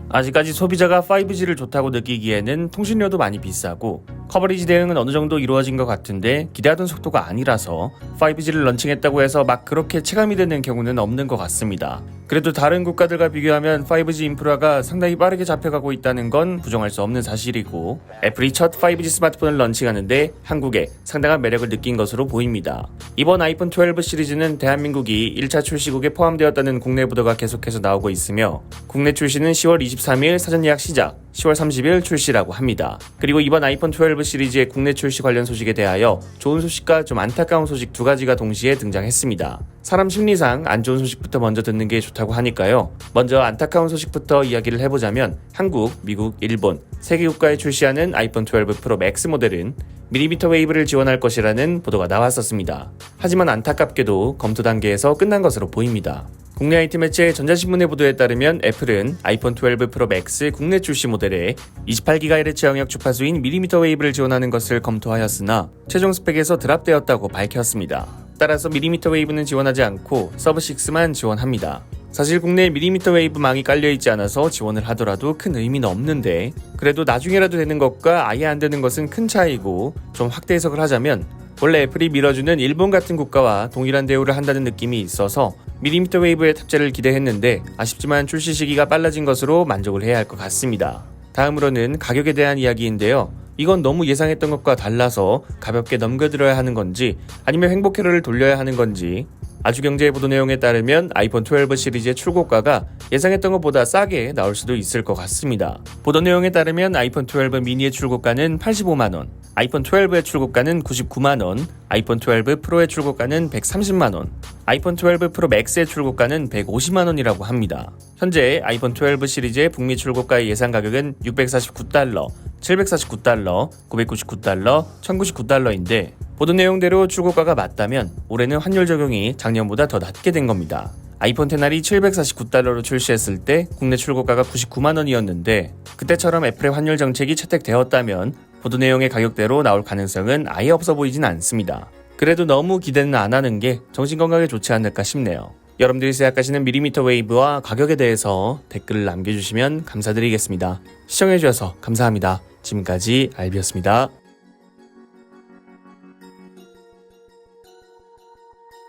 아직까지 소비자가 5G를 좋다고 느끼기에는 통신료도 많이 비싸고 커버리지 대응은 어느 정도 이루어진 것 같은데 기대하던 속도가 아니라서 5G를 런칭했다고 해서 막 그렇게 체감이 되는 경우는 없는 것 같습니다. 그래도 다른 국가들과 비교하면 5G 인프라가 상당히 빠르게 잡혀가고 있다는 건 부정할 수 없는 사실이고 애플이 첫 5G 스마트폰을 런칭하는데 한국에 상당한 매력을 느낀 것으로 보입니다. 이번 아이폰 12 시리즈는 대한민국이 1차 출시국에 포함되었다는 국내 보도가 계속해서 나오고 있으며 국내 출시는 10월 23일 사전 예약 시작, 10월 30일 출시라고 합니다. 그리고 이번 아이폰 12 시리즈의 국내 출시 관련 소식에 대하여 좋은 소식과 좀 안타까운 소식 두 가지가 동시에 등장했습니다. 사람 심리상 안 좋은 소식부터 먼저 듣는 게 좋다고 하니까요. 먼저 안타까운 소식부터 이야기를 해보자면 한국, 미국, 일본, 세 개 국가에 출시하는 아이폰 12 프로 맥스 모델은 밀리미터 웨이브를 지원할 것이라는 보도가 나왔었습니다. 하지만 안타깝게도 검토 단계에서 끝난 것으로 보입니다. 국내 IT 매체 전자신문의 보도에 따르면 애플은 아이폰 12 프로 맥스 국내 출시 모델에 28GHz 영역 주파수인 밀리미터 웨이브를 지원하는 것을 검토하였으나 최종 스펙에서 드랍되었다고 밝혔습니다. 따라서 밀리미터 웨이브는 지원하지 않고 서브6만 지원합니다. 사실 국내에 밀리미터 웨이브망이 깔려있지 않아서 지원을 하더라도 큰 의미는 없는데 그래도 나중에라도 되는 것과 아예 안 되는 것은 큰 차이고 좀 확대 해석을 하자면 원래 애플이 밀어주는 일본 같은 국가와 동일한 대우를 한다는 느낌이 있어서 밀리미터 웨이브의 탑재를 기대했는데 아쉽지만 출시 시기가 빨라진 것으로 만족을 해야 할 것 같습니다. 다음으로는 가격에 대한 이야기인데요. 이건 너무 예상했던 것과 달라서 가볍게 넘겨들어야 하는 건지 아니면 횡보캐럴을 돌려야 하는 건지 아주경제의 보도 내용에 따르면 아이폰 12 시리즈의 출고가가 예상했던 것보다 싸게 나올 수도 있을 것 같습니다. 보도 내용에 따르면 아이폰 12 미니의 출고가는 85만원, 아이폰 12의 출고가는 99만원, 아이폰 12 프로의 출고가는 130만원, 아이폰 12 프로 맥스의 출고가는 150만원이라고 합니다. 현재 아이폰 12 시리즈의 북미 출고가의 예상 가격은 $649, $749, $999, $1099인데 보도 내용대로 출고가가 맞다면 올해는 환율 적용이 작년보다 더 낮게 된 겁니다. 아이폰 XR이 $749로 출시했을 때 국내 출고가가 99만원이었는데 그때처럼 애플의 환율 정책이 채택되었다면 보도 내용의 가격대로 나올 가능성은 아예 없어 보이진 않습니다. 그래도 너무 기대는 안 하는 게 정신건강에 좋지 않을까 싶네요. 여러분들이 생각하시는 밀리미터 웨이브와 가격에 대해서 댓글을 남겨주시면 감사드리겠습니다. 시청해주셔서 감사합니다. 지금까지 알비였습니다.